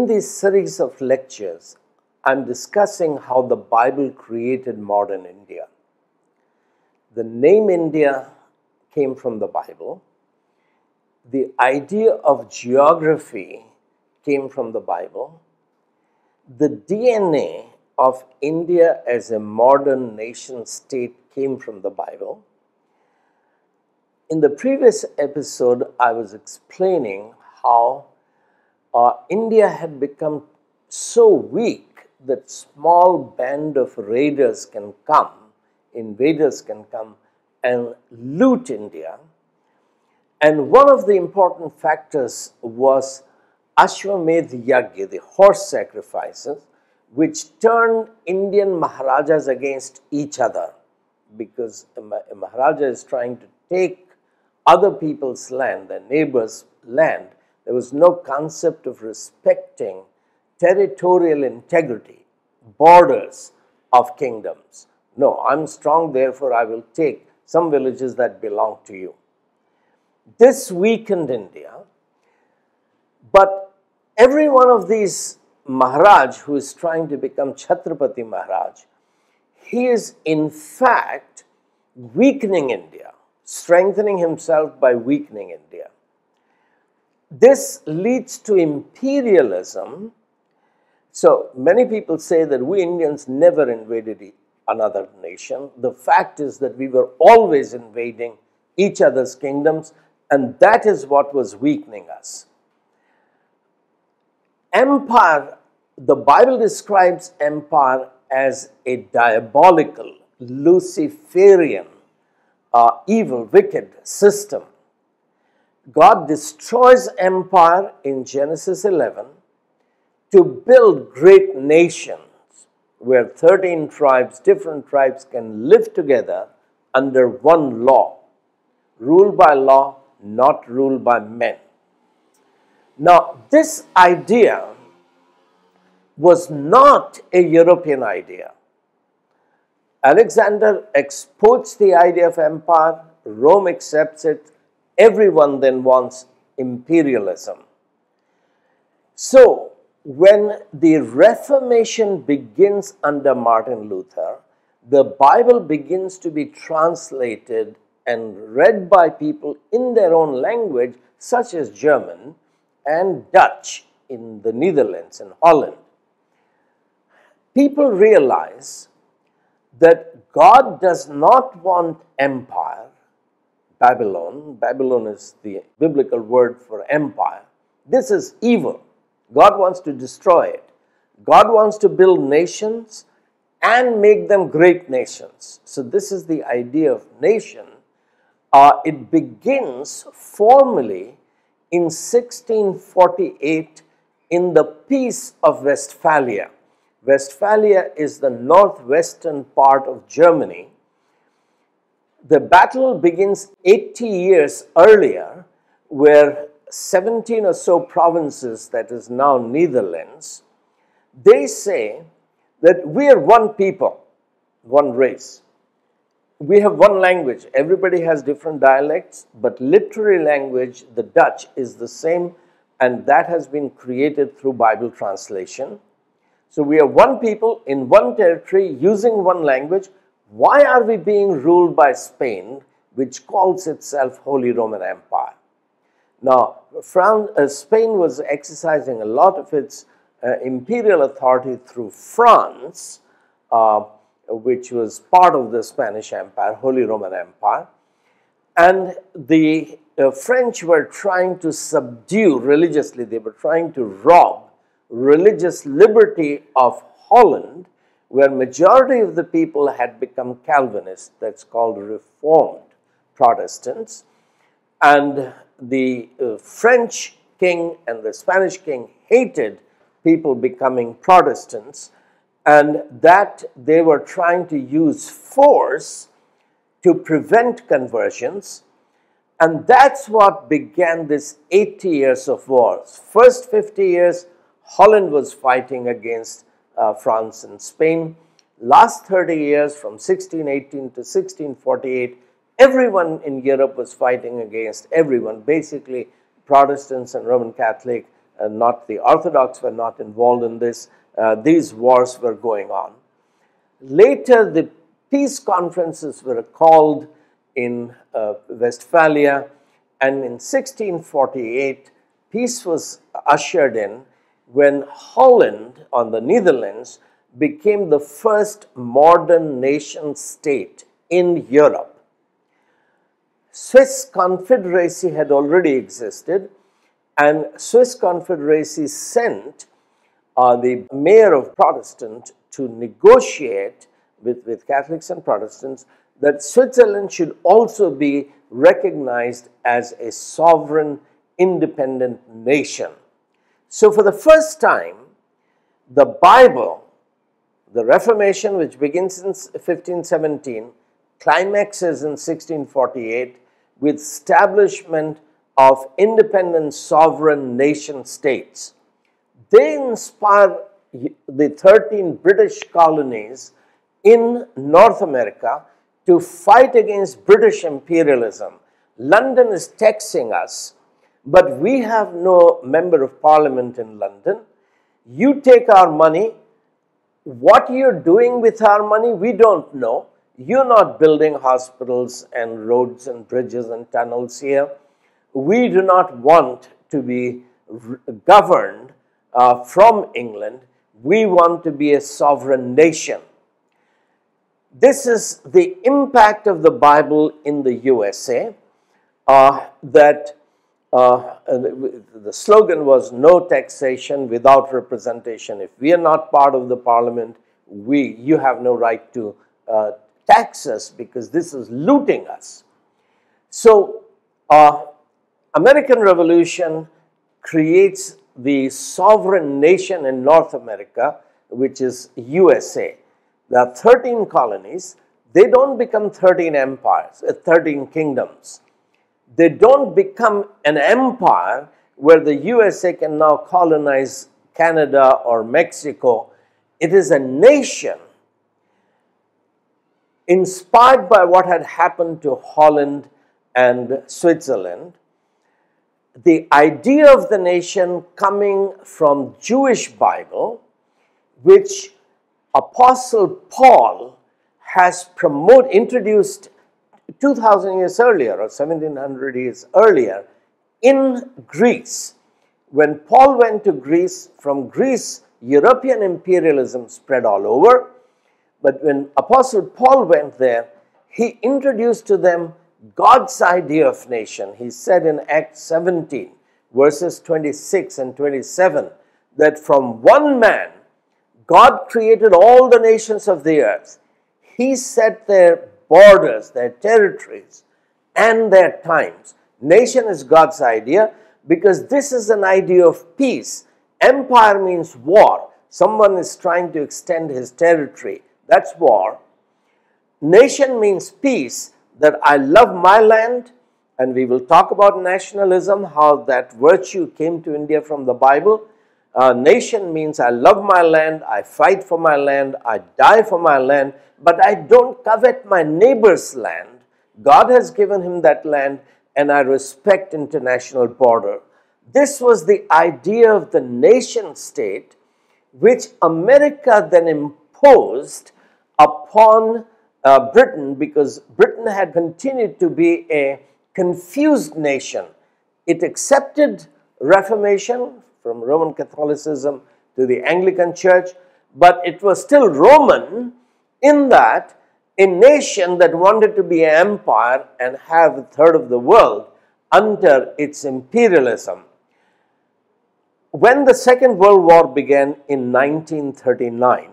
In this series of lectures, I'm discussing how the Bible created modern India. The name India came from the Bible. The idea of geography came from the Bible. The DNA of India as a modern nation state came from the Bible. In the previous episode, I was explaining how India had become so weak that small band of raiders can come, invaders can come and loot India. And one of the important factors was Ashwamedh Yagya, the horse sacrifices, which turned Indian Maharajas against each other, because a Maharaja is trying to take other people's land, their neighbors' land. There was no concept of respecting territorial integrity, borders of kingdoms. No, I'm strong, therefore I will take some villages that belong to you. This weakened India, but every one of these Maharaj who is trying to become Chhatrapati Maharaj, he is in fact weakening India, strengthening himself by weakening India. This leads to imperialism. So many people say that we Indians never invaded another nation. The fact is that we were always invading each other's kingdoms, and that is what was weakening us. Empire, the Bible describes empire as a diabolical, Luciferian, evil, wicked system. God destroys empire in Genesis 11 to build great nations where 13 tribes, different tribes can live together under one law, ruled by law, not ruled by men. Now, this idea was not a European idea. Alexander exports the idea of empire, Rome accepts it, everyone then wants imperialism. So, when the Reformation begins under Martin Luther, the Bible begins to be translated and read by people in their own language, such as German and Dutch in the Netherlands and Holland. People realize that God does not want empire, Babylon. Babylon is the biblical word for empire. This is evil. God wants to destroy it. God wants to build nations and make them great nations. So this is the idea of nation. It begins formally in 1648 in the Peace of Westphalia. Westphalia is the northwestern part of Germany. The battle begins 80 years earlier, where 17 or so provinces, that is now Netherlands, they say that we are one people, one race. We have one language. Everybody has different dialects, but literary language, the Dutch, is the same, and that has been created through Bible translation. So we are one people in one territory using one language. Why are we being ruled by Spain, which calls itself Holy Roman Empire? Now, Spain was exercising a lot of its imperial authority through France, which was part of the Spanish Empire, Holy Roman Empire. And the French were trying to subdue religiously, they were trying to rob religious liberty of Holland, where majority of the people had become Calvinists, that's called Reformed Protestants. And the French king and the Spanish king hated people becoming Protestants, and that they were trying to use force to prevent conversions. And that's what began this 80 years of wars. First 50 years, Holland was fighting against France and Spain. Last 30 years, from 1618 to 1648, everyone in Europe was fighting against everyone. Basically, Protestants and Roman Catholic not the Orthodox were not involved in this. These wars were going on. Later, the peace conferences were called in Westphalia, and in 1648, peace was ushered in when Holland, on the Netherlands, became the first modern nation state in Europe. Swiss Confederacy had already existed, and Swiss Confederacy sent the mayor of Protestant to negotiate with Catholics and Protestants that Switzerland should also be recognized as a sovereign, independent nation. So for the first time, the Bible, the Reformation, which begins in 1517, climaxes in 1648 with establishment of independent sovereign nation states. They inspire the 13 British colonies in North America to fight against British imperialism. London is taxing us, but we have no member of parliament in London. You take our money. What you're doing with our money, we don't know. You're not building hospitals and roads and bridges and tunnels here. We do not want to be governed from England. We want to be a sovereign nation. This is the impact of the Bible in the USA. The slogan was no taxation without representation. If we are not part of the parliament, you have no right to tax us because this is looting us. So, American Revolution creates the sovereign nation in North America, which is USA. There are 13 colonies. They don't become 13 empires, 13 kingdoms. They don't become an empire where the USA can now colonize Canada or Mexico. It is a nation inspired by what had happened to Holland and Switzerland. The idea of the nation coming from Jewish Bible, which Apostle Paul has introduced 2,000 years earlier or 1,700 years earlier in Greece. When Paul went to Greece, from Greece, European imperialism spread all over. But when Apostle Paul went there, he introduced to them God's idea of nation. He said in Acts 17, verses 26 and 27, that from one man, God created all the nations of the earth. He set their borders, their territories, and their times. Nation is God's idea because this is an idea of peace. Empire means war. Someone is trying to extend his territory. That's war. Nation means peace, that I love my land, and we will talk about nationalism, how that virtue came to India from the Bible. Nation means I love my land, I fight for my land, I die for my land, but I don't covet my neighbor's land. God has given him that land, and I respect international border. This was the idea of the nation state, which America then imposed upon Britain, because Britain had continued to be a confused nation. It accepted Reformation from Roman Catholicism to the Anglican Church, but it was still Roman in that a nation that wanted to be an empire and have a third of the world under its imperialism. When the Second World War began in 1939,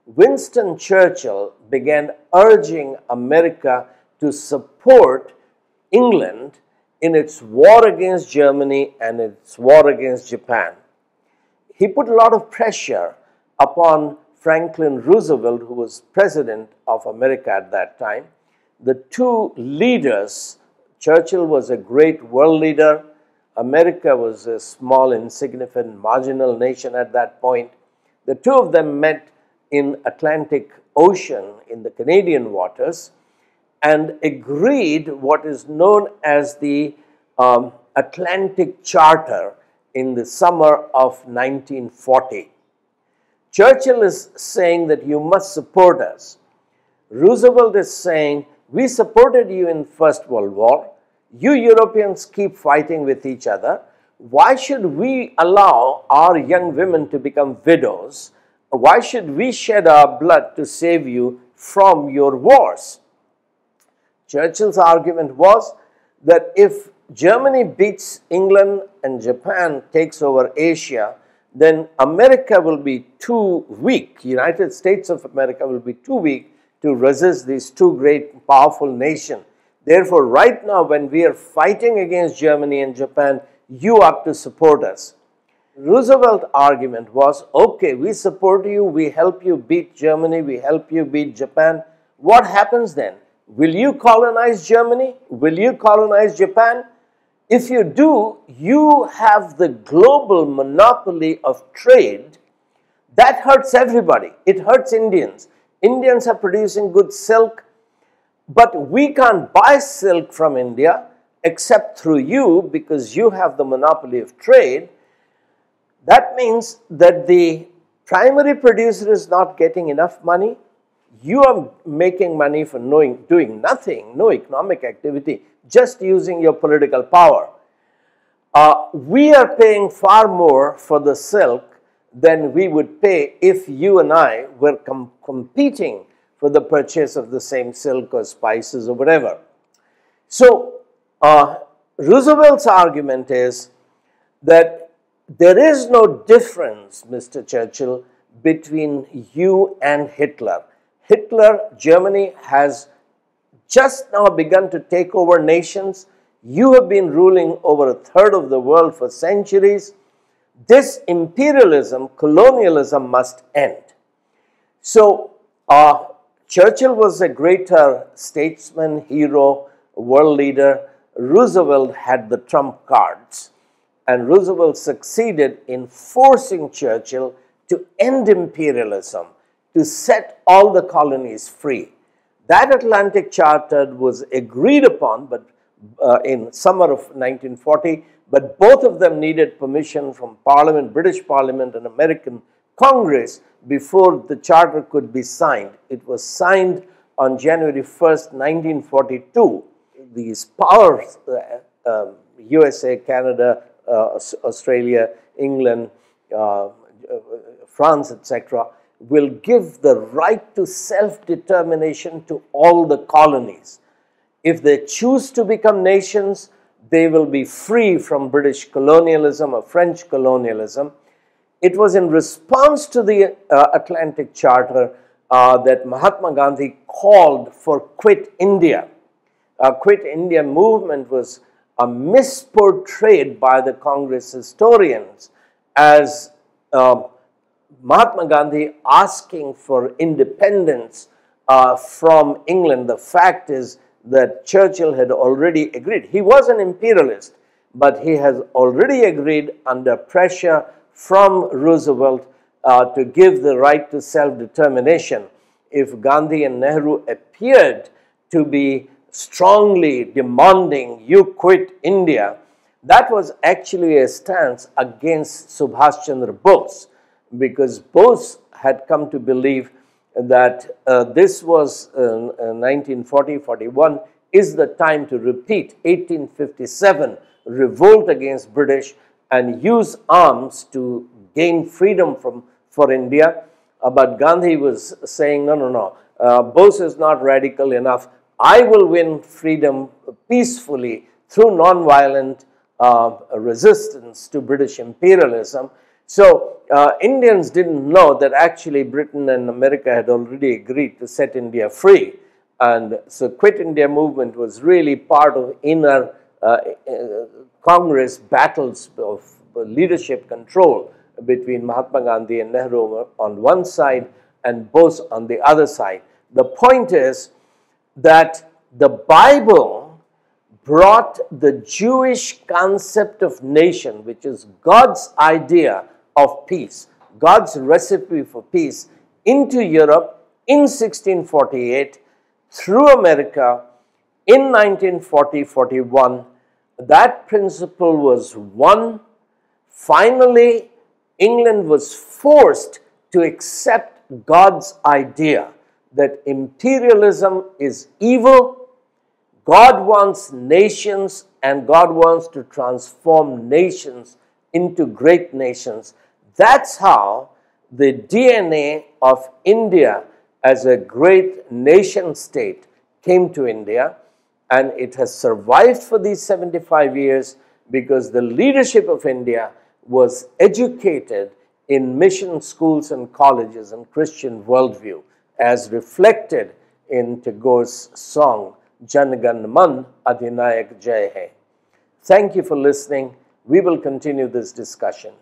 Winston Churchill began urging America to support England in its war against Germany and its war against Japan. He put a lot of pressure upon Franklin Roosevelt, who was president of America at that time. The two leaders, Churchill was a great world leader. America was a small, insignificant, marginal nation at that point. The two of them met in Atlantic Ocean in the Canadian waters and agreed what is known as the Atlantic Charter, in the summer of 1940. Churchill is saying that you must support us. Roosevelt is saying, we supported you in First World War. You Europeans keep fighting with each other. Why should we allow our young women to become widows? Why should we shed our blood to save you from your wars? Churchill's argument was that if Germany beats England and Japan takes over Asia, then America will be too weak. United States of America will be too weak to resist these two great powerful nations. Therefore, right now when we are fighting against Germany and Japan, you ought to support us. Roosevelt's argument was, okay, we support you, we help you beat Germany, we help you beat Japan. What happens then? Will you colonize Germany? Will you colonize Japan? If you do, you have the global monopoly of trade. That hurts everybody. It hurts Indians. Indians are producing good silk, but we can't buy silk from India except through you because you have the monopoly of trade. That means that the primary producer is not getting enough money. You are making money for doing nothing, no economic activity, just using your political power. We are paying far more for the silk than we would pay if you and I were competing for the purchase of the same silk or spices or whatever. So, Roosevelt's argument is that there is no difference, Mr. Churchill, between you and Hitler. Hitler, Germany, has just now begun to take over nations. You have been ruling over a third of the world for centuries. This imperialism, colonialism must end. So, Churchill was a greater statesman, hero, world leader. Roosevelt had the trump cards. And Roosevelt succeeded in forcing Churchill to end imperialism, to set all the colonies free. That Atlantic Charter was agreed upon in summer of 1940, but both of them needed permission from Parliament, British Parliament and American Congress before the charter could be signed. It was signed on January 1st, 1942. These powers, USA, Canada, Australia, England, France, etc., will give the right to self-determination to all the colonies. If they choose to become nations, they will be free from British colonialism or French colonialism. It was in response to the Atlantic Charter that Mahatma Gandhi called for Quit India. Quit India movement was misportrayed by the Congress historians as Mahatma Gandhi asking for independence from England. The fact is that Churchill had already agreed. He was an imperialist, but he has already agreed under pressure from Roosevelt to give the right to self-determination. If Gandhi and Nehru appeared to be strongly demanding you quit India, that was actually a stance against Subhash Chandra Bose, because Bose had come to believe that this was 1940-41 is the time to repeat 1857 revolt against British and use arms to gain freedom for India. But Gandhi was saying, no, Bose is not radical enough. I will win freedom peacefully through non-violent resistance to British imperialism. So, Indians didn't know that actually Britain and America had already agreed to set India free. And so, Quit India movement was really part of inner Congress battles of leadership control between Mahatma Gandhi and Nehru on one side and Bose on the other side. The point is that the Bible brought the Jewish concept of nation, which is God's idea of peace, God's recipe for peace, into Europe in 1648, through America in 1940-41. That principle was won Finally, England was forced to accept God's idea that imperialism is evil. God wants nations and God wants to transform nations into great nations. That's how the DNA of India as a great nation state came to India, and it has survived for these 75 years because the leadership of India was educated in mission schools and colleges and Christian worldview, as reflected in Tagore's song, Jan Gan Man Adhinayak Jai Hai. Thank you for listening. We will continue this discussion.